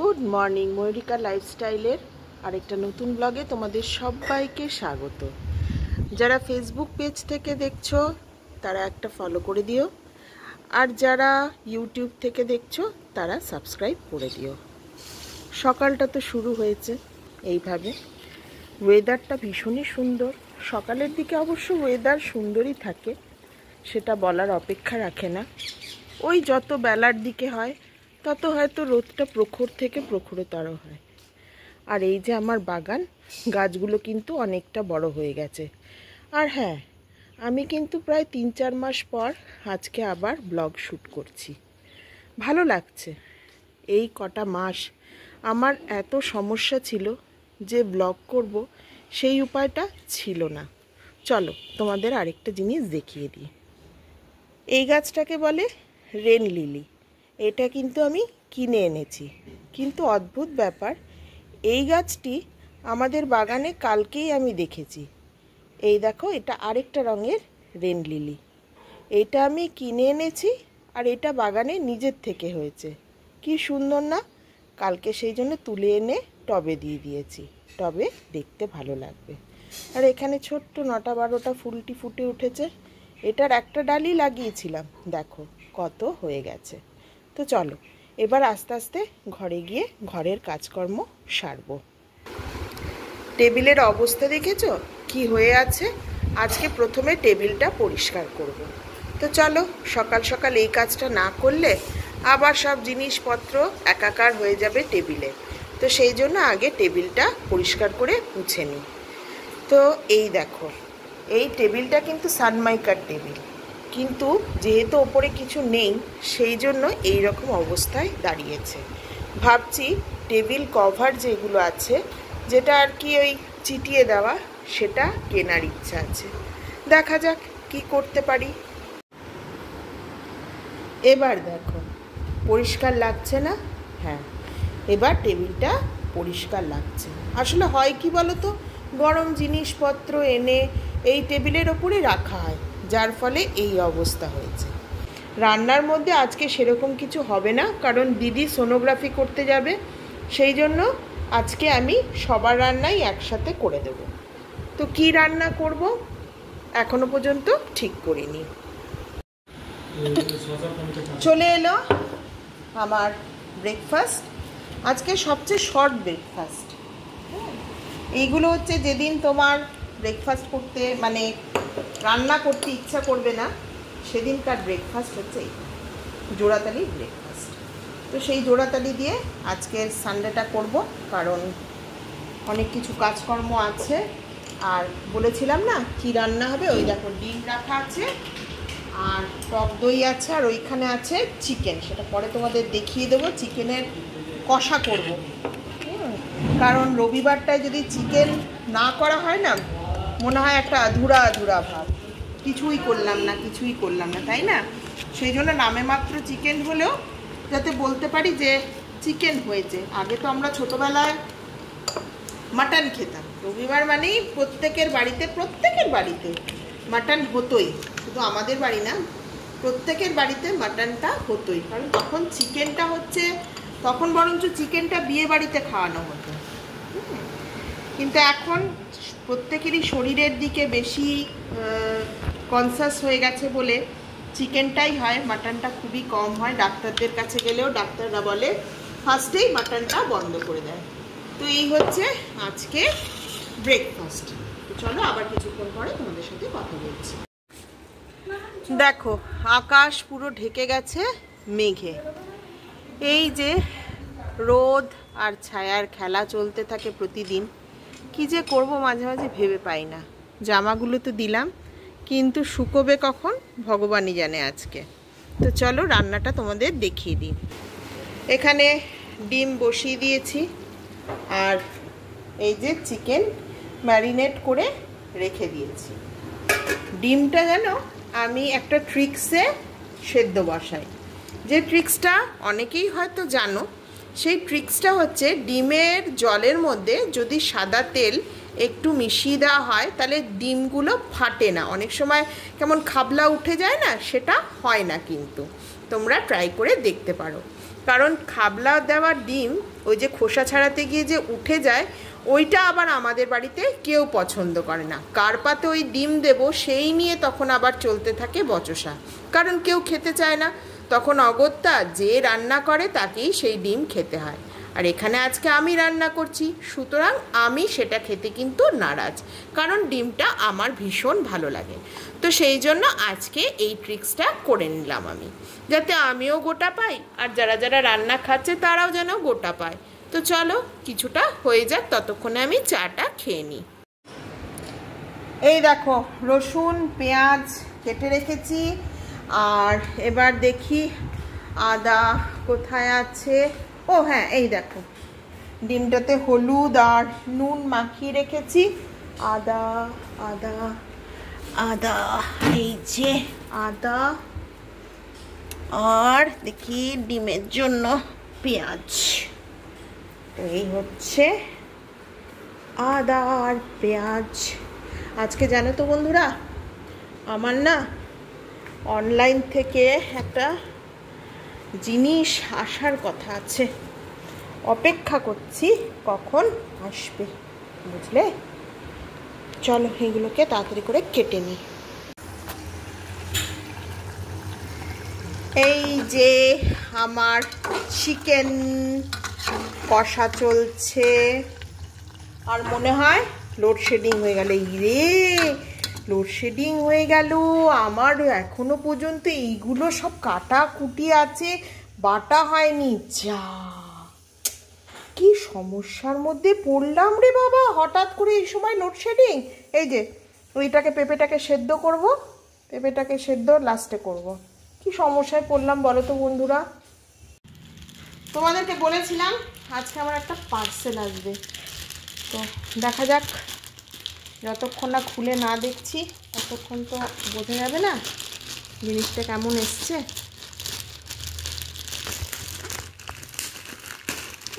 Good morning, ময়ূরিকা লাইফস্টাইলের আরেকটা নতুন ব্লগে তোমাদের সবাইকে স্বাগত। যারা ফেসবুক পেজ থেকে দেখছো তারা একটা ফলো করে দিও, আর যারা ইউটিউব থেকে দেখছো তারা সাবস্ক্রাইব করে দিও। সকালটা তো শুরু হয়েছে এইভাবে, ওয়েদারটা ভীষণই সুন্দর। সকালের দিকে অবশ্য ওয়েদার সুন্দরই থাকে, সেটা বলার অপেক্ষা রাখে না। ওই যত বেলার দিকে হয় তত হয়তো রোদটা প্রখর থেকে প্রখরতর হয়। আর এই যে আমার বাগান, গাছগুলো কিন্তু অনেকটা বড় হয়ে গেছে। আর হ্যাঁ, আমি কিন্তু প্রায় 3-4 মাস পর আজকে আবার ব্লগ শ্যুট করছি। ভালো লাগছে। এই কটা মাস আমার এত সমস্যা ছিল যে ব্লগ করব সেই উপায়টা ছিল না। চলো তোমাদের আরেকটা জিনিস দেখিয়ে দিই। এই গাছটাকে বলে রেন লিলি। এটা কিন্তু আমি কিনে এনেছি, কিন্তু অদ্ভুত ব্যাপার, এই গাছটি আমাদের বাগানে কালকেই আমি দেখেছি। এই দেখো, এটা আরেকটা রঙের রেন লিলি। এটা আমি কিনে এনেছি আর এটা বাগানে নিজের থেকে হয়েছে। কি সুন্দর না? কালকে সেই জন্য তুলে এনে টবে দিয়ে দিয়েছি। টবে দেখতে ভালো লাগবে। আর এখানে ছোট্ট 9টা-12টা ফুলটি ফুটে উঠেছে। এটার একটা ডালই লাগিয়েছিলাম, দেখো কত হয়ে গেছে। তো চলো এবার আস্তে আস্তে ঘরে গিয়ে ঘরের কাজকর্ম সারবো। টেবিলের অবস্থা দেখেছো কি হয়ে আছে? আজকে প্রথমে টেবিলটা পরিষ্কার করব। তো চলো, সকাল সকাল এই কাজটা না করলে আবার সব জিনিসপত্র একাকার হয়ে যাবে টেবিলে। তো সেই জন্য আগে টেবিলটা পরিষ্কার করে মুছে নিই। তো এই দেখো, এই টেবিলটা কিন্তু সানমাইকার টেবিল, কিন্তু যেহেতু ওপরে কিছু নেই সেই জন্য এই রকম অবস্থায় দাঁড়িয়েছে। ভাবছি টেবিল কভার যেগুলো আছে, যেটা আর কি ওই চিটিয়ে দেওয়া, সেটা কেনার ইচ্ছা আছে। দেখা যাক কি করতে পারি। এবার দেখো, পরিষ্কার লাগছে না? হ্যাঁ, এবার টেবিলটা পরিষ্কার লাগছে। আসলে হয় কি বলো তো, গরম জিনিসপত্র এনে এই টেবিলের ওপরে রাখা হয়, যার ফলে এই অবস্থা হয়েছে। রান্নার মধ্যে আজকে সেরকম কিছু হবে না, কারণ দিদি সোনোগ্রাফি করতে যাবে। সেই জন্য আজকে আমি সবার রান্নাই একসাথে করে দেব। তো কি রান্না করব এখনো পর্যন্ত ঠিক করিনি। চলে এলো আমার ব্রেকফাস্ট। আজকে সবচেয়ে শর্ট ব্রেকফাস্ট। এইগুলো হচ্ছে যেদিন তোমার ব্রেকফাস্ট করতে মানে রান্না করতে ইচ্ছা করবে না, সেদিনকার ব্রেকফাস্ট হচ্ছে এই জোড়াতালি ব্রেকফাস্ট। তো সেই জোড়াতালি দিয়ে আজকের সানডেটা করব, কারণ অনেক কিছু কাজকর্ম আছে। আর বলেছিলাম না কি রান্না হবে, ওই দেখো ডিম রাখা আছে, আর টক দই আছে, আর ওইখানে আছে চিকেন। সেটা পরে তোমাদের দেখিয়ে দেবো। চিকেনের কষা করব, কারণ রবিবারটায় যদি চিকেন না করা হয় না, মনে হয় একটা আধুরা আধুরা ভাব, কিছুই করলাম না, তাই না? সেই জন্য নামে মাত্র চিকেন হলেও যাতে বলতে পারি যে চিকেন হয়েছে। আগে তো আমরা ছোটোবেলায় মাটন খেতাম, রবিবার মানেই প্রত্যেকের বাড়িতে মাটন হতোই। শুধু আমাদের বাড়ি না, প্রত্যেকের বাড়িতে মাটনটা হতোই, কারণ তখন চিকেনটা হচ্ছে, তখন বরঞ্চ চিকেনটা বিয়ে বাড়িতে খাওয়ানো হতো। কিন্তু এখন প্রত্যেকেরই শরীরের দিকে বেশি কনসাস হয়ে গেছে বলে চিকেনটাই হয়, মাটনটা খুবই কম হয়। ডাক্তারদের কাছে গেলেও ডাক্তাররা বলে ফার্স্টেই মাটনটা বন্ধ করে দেয়। তো এই হচ্ছে আজকে ব্রেকফাস্ট। তো চলো আবার কিছুক্ষণ পরে তোমাদের সাথে কথা বলছি। দেখো, আকাশ পুরো ঢেকে গেছে মেঘে। এই যে রোদ আর ছায়ার খেলা চলতে থাকে প্রতিদিন। কি যে করব মাঝে মাঝে ভেবে পাই না। জামাগুলো তো দিলাম, কিন্তু শুকোবে কখন ভগবানই জানে আজকে। তো চলো রান্নাটা তোমাদের দেখিয়ে দিই। এখানে ডিম বসিয়ে দিয়েছি, আর এই যে চিকেন ম্যারিনেট করে রেখে দিয়েছি। ডিমটা যেন আমি একটা ট্রিক্সে সেদ্ধ বসাই, যে ট্রিক্সটা অনেকেই হয়তো জানো। সেই ট্রিক্সটা হচ্ছে, ডিমের জলের মধ্যে যদি সাদা তেল একটু মিশিয়ে দেওয়া হয় তাহলে ডিমগুলো ফাটে না। অনেক সময় কেমন খাবলা উঠে যায় না, সেটা হয় না। কিন্তু তোমরা ট্রাই করে দেখতে পারো, কারণ খাবলা দেওয়া ডিম ওই যে খোসা ছাড়াতে গিয়ে যে উঠে যায়, ওইটা আবার আমাদের বাড়িতে কেউ পছন্দ করে না। কার পাতে ওই ডিম দেব সেই নিয়ে তখন আবার চলতে থাকে বচসা, কারণ কেউ খেতে চায় না। তখন অগত্যা যে রান্না করে তাকেই সেই ডিম খেতে হয়। আর এখানে আজকে আমি রান্না করছি, সুতরাং আমি সেটা খেতে কিন্তু নারাজ, কারণ ডিমটা আমার ভীষণ ভালো লাগে। তো সেই জন্য আজকে এই ট্রিক্সটা করে নিলাম আমি, যাতে আমিও গোটা পাই আর যারা যারা রান্না খাচ্ছে তারাও যেন গোটা পায়। তো চলো কিছুটা হয়ে যাক, ততক্ষণে আমি চাটা খেয়ে নিই। এই দেখো রসুন পেঁয়াজ কেটে রেখেছি, আর এবার দেখি আদা কোথায় আছে। ও হ্যাঁ, এই দেখো ডিমটাতে হলুদ আর নুন মাখিয়ে রেখেছি। আদা আদা আদা, এই যে আদা, আর দেখি ডিমের জন্য পেঁয়াজ। এই হচ্ছে আদা আর পেঁয়াজ। আজকে জানো তো বন্ধুরা, আমার না অনলাইন থেকে একটা জিনিস আসার কথা আছে, অপেক্ষা করছি কখন আসবে, বুঝলে। চলো এগুলোকে তাড়াতাড়ি করে কেটে নিই। এই যে আমার চিকেন কষা চলছে, আর মনে হয় লোডশেডিং হয়ে গেল। রে লোডশেডিং হয়ে গেল আমার, এখনো পর্যন্ত এইগুলো সব কাটা কুটি আছে, বাটা হয়নি। যা কি সমস্যার মধ্যে পড়লাম রে বাবা, হঠাৎ করে এই সময় লোডশেডিং। এই যে ওইটাকে পেঁপেটাকে সেদ্ধ করব, পেঁপেটাকে সেদ্ধ লাস্টে করব। কি সমস্যায় পড়লাম বলো তো বন্ধুরা। তোমাদেরকে বলেছিলাম আজকে আমার একটা পার্সেল আসবে, তো দেখা যাক, যতক্ষণ না খুলে না দেখছি ততক্ষণ তো বোঝা যাবে না জিনিসটা কেমন এসছে।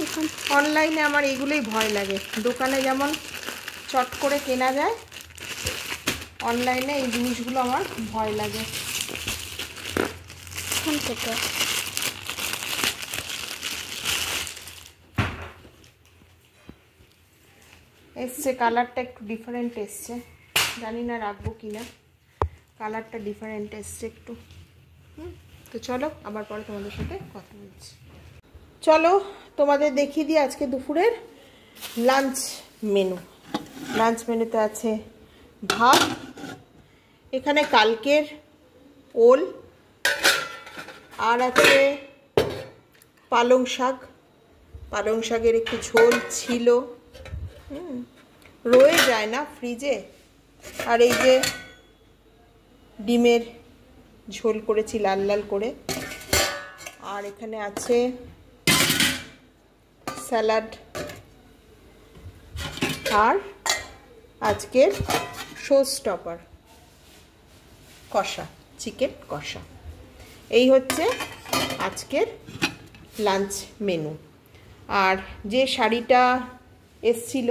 এখন অনলাইনে আমার এইগুলোই ভয় লাগে, দোকানে যেমন চট করে কেনা যায়, অনলাইনে এই জিনিসগুলো আমার ভয় লাগে। এসছে, কালারটা একটু ডিফারেন্ট এসছে, জানি না রাখবো কিনা, কালারটা ডিফারেন্ট এসছে একটু। তো চলো আবার পরে তোমাদের সাথে কথা বলছি। চলো তোমাদের দেখিয়ে দিই আজকে দুপুরের লাঞ্চ মেনু। লাঞ্চ মেনুতে আছে ভাত, এখানে কালকের ওল, আর আছে পালং শাক, পালং শাকের একটু ঝোল ছিল, রয়ে যায় না ফ্রিজে। আর এই যে ডিমের ঝোল করেছি লাল লাল করে, আর এখানে আছে স্যালাড, আর আজকের শো স্টপার কষা, চিকেন কষা। এই হচ্ছে আজকের লাঞ্চ মেনু। আর যে শাড়িটা এসছিল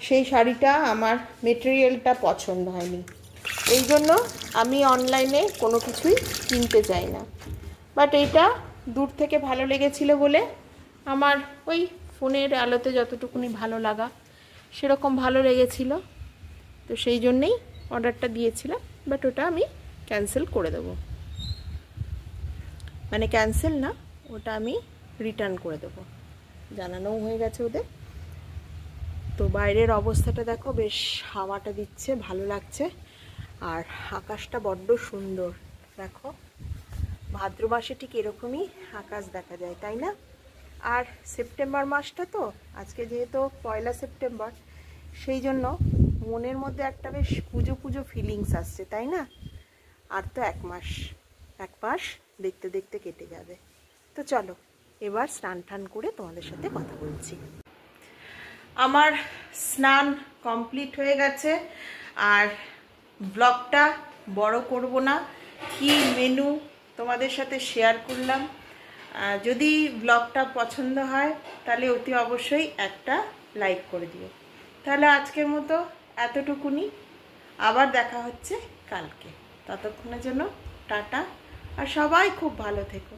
সেই শাড়িটা আমার মেটেরিয়ালটা পছন্দ হয়নি, এই জন্য আমি অনলাইনে কোনো কিছুই কিনতে চাই না। বাট এইটা দূর থেকে ভালো লেগেছিল বলে আমার ওই ফোনের আলোতে যতটুকুনি ভালো লাগা সেরকম ভালো লেগেছিল, তো সেই জন্যেই অর্ডারটা দিয়েছিলাম। বাট ওটা আমি ক্যান্সেল করে দেবো, মানে ক্যান্সেল না, ওটা আমি রিটার্ন করে দেবো, জানানোও হয়ে গেছে ওদের। তো বাইরের অবস্থাটা দেখো, বেশ হাওয়াটা দিচ্ছে, ভালো লাগছে, আর আকাশটা বড্ড সুন্দর। দেখো ভাদ্র মাসে ঠিক এরকমই আকাশ দেখা যায়, তাই না? আর সেপ্টেম্বর মাসটা তো আজকে যেহেতু 1 সেপ্টেম্বর, সেই জন্য মনের মধ্যে একটা বেশ পুজো পুজো ফিলিংস আসছে, তাই না? আর তো এক মাস দেখতে দেখতে কেটে যাবে। তো চলো এবার স্নান টান করে তোমাদের সাথে কথা বলছি। আমার স্নান কমপ্লিট হয়ে গেছে, আর ব্লগটা বড় করব না, কি মেনু তোমাদের সাথে শেয়ার করলাম। যদি ব্লগটা পছন্দ হয় তাহলে অতি অবশ্যই একটা লাইক করে দিও। তাহলে আজকের মতো এতটুকুনি, আবার দেখা হচ্ছে কালকে। ততক্ষণের জন্য টাটা, আর সবাই খুব ভালো থেকো।